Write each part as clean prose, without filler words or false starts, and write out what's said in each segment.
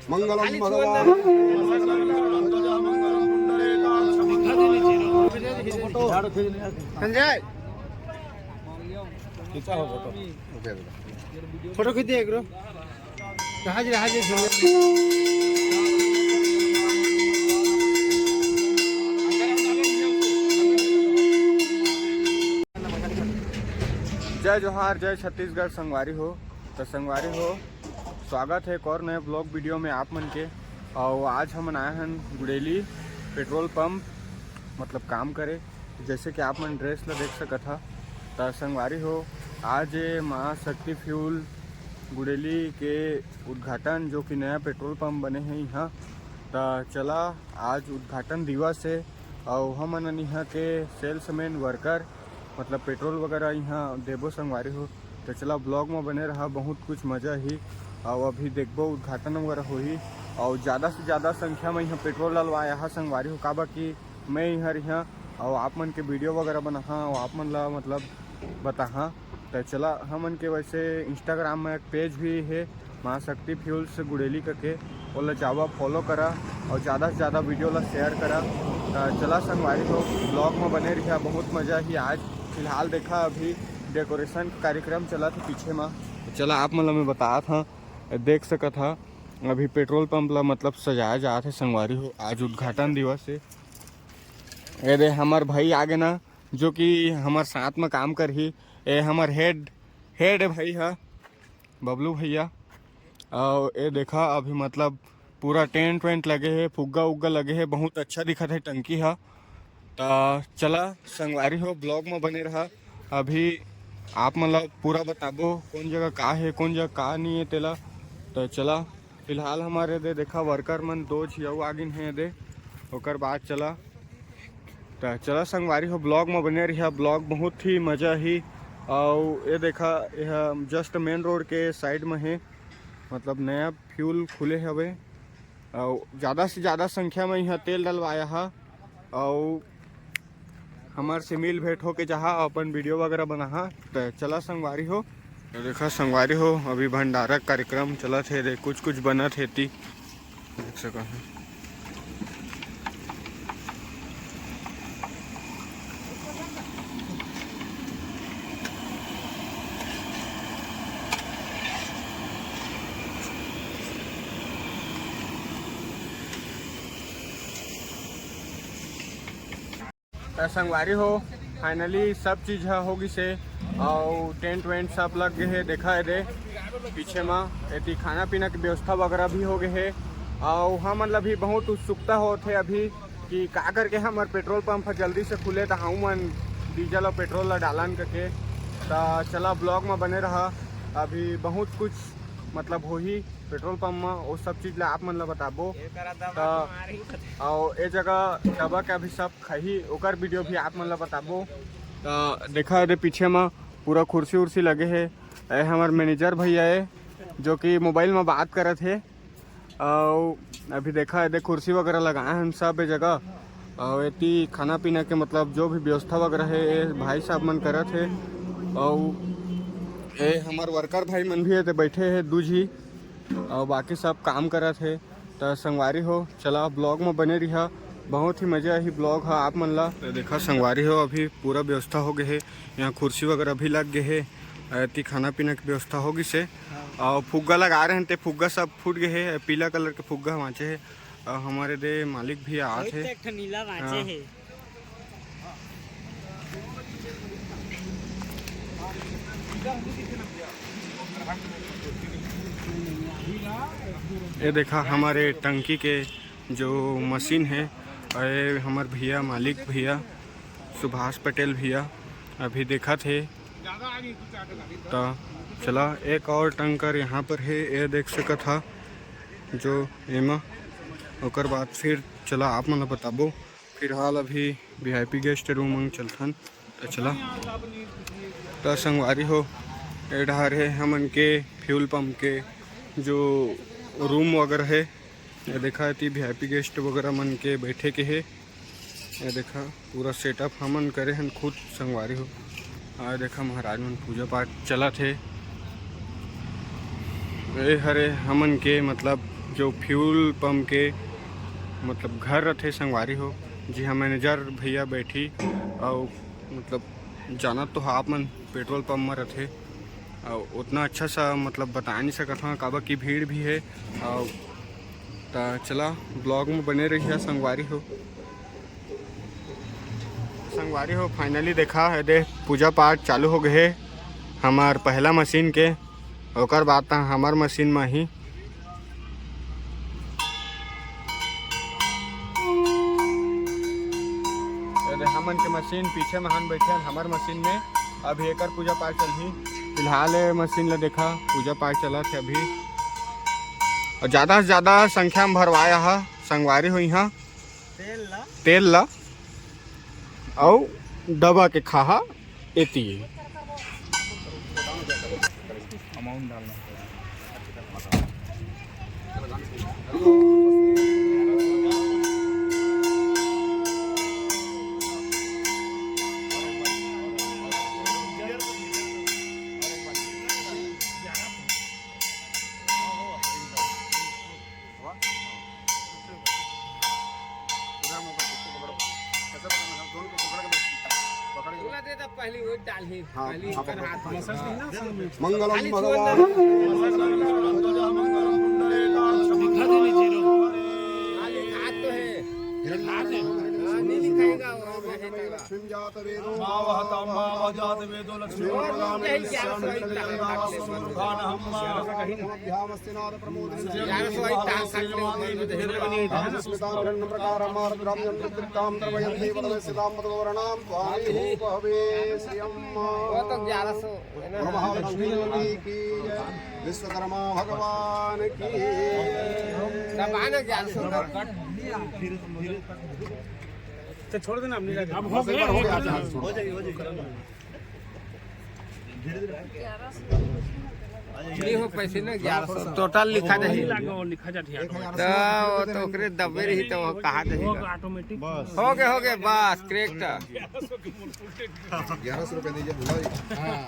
मंगलम भगवान संजय फोटो खींच दिया करो हाजिर हाजिर जय जोहार जय छत्तीसगढ़ संगवारी हो। तो संगवारी हो स्वागत है एक और नए ब्लॉग वीडियो में आप मन के। और आज हम आए हैं गुड़ेली पेट्रोल पंप मतलब काम करे, जैसे कि आप मन ड्रेस ला देख सकत था। तो संगवारी हो आज माँ शक्ति फ्यूल गुड़ेली के उद्घाटन जो कि नया पेट्रोल पंप बने हैं यहाँ। तो चला आज उद्घाटन दिवस है और हम यहाँ के सेल्समैन वर्कर मतलब पेट्रोल वगैरह यहाँ देबो संगवारी हो। तो चला ब्लॉग में बने रहा, बहुत कुछ मज़ा ही और अभी देखबो उद्घाटन वगैरह हो ही। और ज़्यादा से ज़्यादा संख्या में यहाँ पेट्रोल डलवाया है संगवारी हो काबा कि मैं यहाँ और आप मन के वीडियो वगैरह बना और आप मन ला मतलब बता। तो चला हमन के वैसे इंस्टाग्राम में एक पेज भी है माँ शक्ति फ्यूल्स गुड़ेली करके, वो ला जावा फॉलो करा और ज़्यादा से ज़्यादा वीडियो ला शेयर करा। तो चला संगवारी हो ब्लॉग में बने रहा, बहुत मज़ा ही। आज फिलहाल देखा अभी डेकोरेशन का कार्यक्रम चला था पीछे में। चला आप मतलब मैं बताया था देख सका था अभी पेट्रोल पंप ला मतलब सजाया जा रहा संगवारी हो। आज उद्घाटन दिवस है। ये हमार भाई आगे ना जो कि हमार साथ में काम कर ही, ये हमार हेड है भाई है बबलू भैया। और ये देखा अभी मतलब पूरा टेंट वेंट लगे है, फुग्गा उग्गा लगे है, बहुत अच्छा दिखा था टंकी है। तो चला संगवारी हो ब्लॉग में बने रहा। अभी आप मतलब पूरा बताबो कौन जगह का है कौन जगह का नहीं है तेला। तो चला फिलहाल हमारे दे देखा वर्कर मन दो झियाऊ आगिन है दे ओकर बाद चला। तो चला संगवारी हो ब्लॉग में बने रहा, ब्लॉग बहुत ही मज़ा ही। और ये देखा यह जस्ट मेन रोड के साइड में है, मतलब नया फ्यूल खुले हवे और ज़्यादा से ज़्यादा संख्या में यहाँ तेल डलवाया है। और हमार से मिल भेंट हो के जहाँ अपन वीडियो वगैरह बना। तो चला संगवारी हो। तो देखा संगवारी हो अभी भंडारा कार्यक्रम चला थे, कुछ कुछ बना थे देख सका है। संगवारी हो फाइनली सब चीज़ होगी से और टेंट वेंट सब लग गए है। देखा है दे पीछे में एती खाना पीना की व्यवस्था वगैरह भी हो गए है। और हम मतलब भी बहुत उत्सुकता होते अभी कि का करके हमारे पेट्रोल पंप जल्दी से खुले तो हम मन डीजल और पेट्रोल ला डालन करके। तो चला ब्लॉग में बने रहा, अभी बहुत कुछ मतलब हो ही पेट्रोल पंप में वो सब चीज़ ला आप मन ला बताबो। और ये जगह दबा के अभी सब खही ओकर वीडियो भी आप मन ला बताबो। तो देखा है पीछे में पूरा कुर्सी उर्सी लगे है। हमारे मैनेजर भैया है जो कि मोबाइल में बात करे थे। और अभी देखा है कुर्सी वगैरह लगाए हैं सब जगह। और इतनी खाना पीना के मतलब जो भी व्यवस्था वगैरह है ये भाई साहब मन करे थे। और ये हमारे वर्कर भाई मन भी है बैठे हैं दूज ही और बाकी सब काम करे थे। तो संगवारी हो चला ब्लॉग में बने रहा, बहुत ही मज़ा ही ब्लॉग है आप मन ला। तो देखा संगवारी हो अभी पूरा व्यवस्था हो गए है, यहाँ कुर्सी वगैरह भी लग गए है, इतनी खाना पीना की व्यवस्था होगी से। और फुग्गा लगा रहे हैं तो फुग्गा सब फूट गए है, पीला कलर के फुग्गा वाँचे है। और हमारे दे मालिक भी आए थे। ये देखा हमारे टंकी के जो मशीन है, ये हमारे भैया मालिक भैया सुभाष पटेल भैया अभी देखा थे। तो चला एक और टंकर यहाँ पर है, ये देख सका था जो एमा ओकर बाद फिर चला आप मन बताबो। फिलहाल अभी VIP गेस्ट रूम में चलथन। तो चला तो संगवारी हो ये डहर है हमन के फ्यूल पंप के जो रूम वगैरह है। ये देखा थी VIP गेस्ट वगैरह मन के बैठे के है। ये देखा पूरा सेटअप हमन करे हैं खुद संगवारी हो। देखा महाराज मन पूजा पाठ चला थे। ए हरे हमन के मतलब जो फ्यूल पंप के मतलब घर रथे संगवारी हो, जी हाँ मैनेजर भैया बैठी और मतलब जाना तो आप मन पेट्रोल पंप में रथे और उतना अच्छा सा मतलब बता नहीं सकत हाँ काबर की भीड़ भी है। और चला ब्लॉग में बने रहिए संगवारी हो फाइनली देखा है दे पूजा पाठ चालू हो गए हमार पहला मशीन के, ओकर बाद हमार मशीन में ही हमन के मशीन पीछे में हम बैठे हमार मशीन में अभी एक पूजा पाठ चल फिलहाल मशीन ला देखा पूजा पाठ चला थे अभी और ज़्यादा से ज़्यादा संख्या में भरवाया है संगवारी हुई यहाँ तेल ला और दबा के खाहा एती अमाउंट डालना पहली वो डाल ही पहली कर हाथ मंगलम भगवान दिखा दे नीचे रो हाथ तो है नहीं लिखाएगा लक्ष्मी जात वेदो मावहता माव जात वेदो लक्ष्मी भगवान सुखान हम ध्यामस्तिनाद प्रमोदिन यार सोई तान स्मितारण प्रकार अमर ब्रह्मं त्रिकाम दर्वयं देवतम सिदाम मदोरणाम स्वामी भवे श्रीयम वो तो 1100 महालक्ष्मी की विश्वकर्मा भगवान की दबाना 1100 तो छोड़ देना हमने अब हो गया हो जाएगी नहीं हो पैसे ना 1100 टोटल लिखा नहीं लिखा जाती तो तो ओकरे दबे रही तो कहा देगा ऑटोमेटिक हो गए बस करेक्ट 1100 रुपए दीजिए भुला हां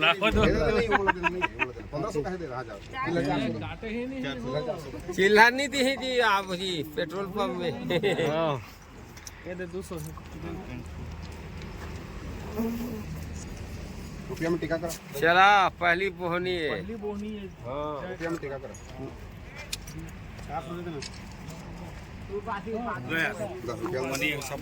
लाखों दो 1500 कहे दे रहा जा चिल्ला नहीं दी जी आप जी पेट्रोल पंप में हां ये दे 200 रुपया में टिका करा चला पहली बोहनी है हां रुपया में टिका करा 400 दे देना तू बाकी 10 रुपया मनी सब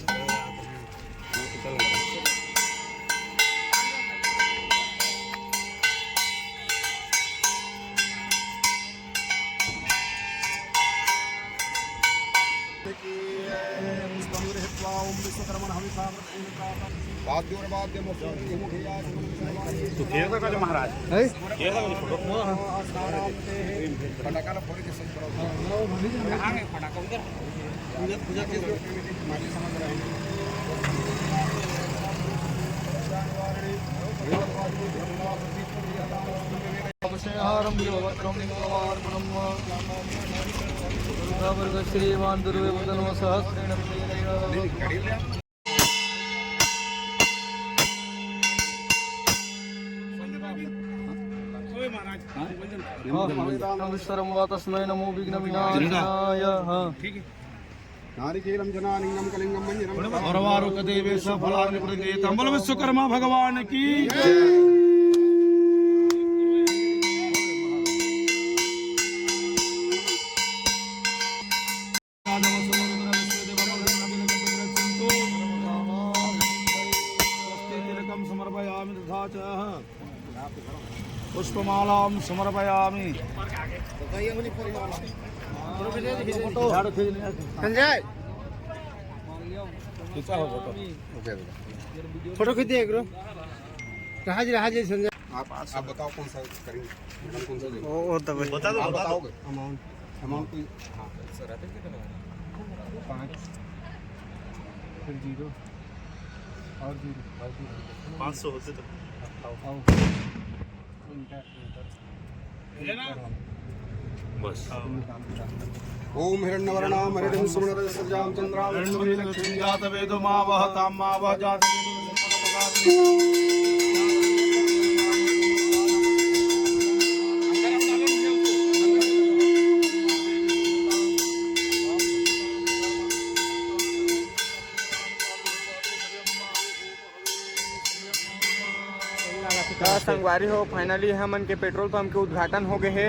तो खेल का जो महाराज है खेल का जो फोटो फटाका फोड़ के सब करो कहां है फटाका उधर पूजा के माली समझ रहे हैं श्रीमान दुर्वे सहस्रेण तस्मै नमो विघ्न विनाशाय नारिकेलम जनानिंगम कलिंगम मंजरम औरवारुक देवेश फलानि प्रदेतम बोलो विश्वकर्मा भगवान की समर्पयामि तथा च पुष्पमालां समर्पयामि संजय फोटो खींच दे ब्रो कहाँ जी संजय आप बताओ कौन सा करेंगे मैडम कौन सा वो तो बता दो बताओगे अमाउंट कोई हां सर 5 फिर 0 और 500 होते तो बस ओम हिरण्यवर्णाम हरिदं सुमनर सज्जाम चंद्राम लक्ष्मी जात वेदो मा वह ताम मा वह जात तो संगवारी हो फाइनली हमन के पेट्रोल पंप के उद्घाटन हो गए है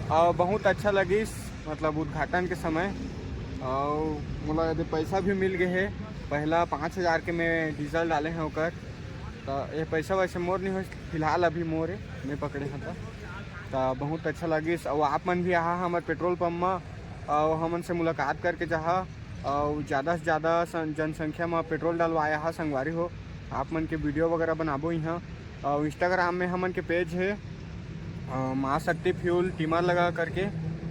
और बहुत अच्छा लगी मतलब उद्घाटन के समय और मोला यदि पैसा भी मिल गए है। पहला 5000 के मैं डीजल डाले हैं ओकर तो ये पैसा वैसे मोर नहीं हो फिलहाल अभी मोर मैं पकड़े हैं तो बहुत अच्छा लगी। और आप मन भी आहा हमारे पेट्रोल पंप में और हमन से मुलाकात करके जहाँ और ज़्यादा से ज़्यादा जनसंख्या में पेट्रोल डलवाया है संगवारी हो। आप मन के वीडियो वगैरह बनाबो यहाँ और इंस्टाग्राम में हमन के पेज है माँ शक्ति फ्यूल टीमर लगा करके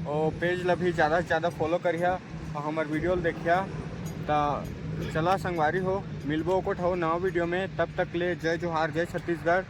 और पेज ला भी ज़्यादा से ज़्यादा फॉलो करिया और हमार वीडियो देखिया। तो चला संगवारी हो मिलबो को ठो नवा वीडियो में, तब तक ले जय जोहार जय छत्तीसगढ़।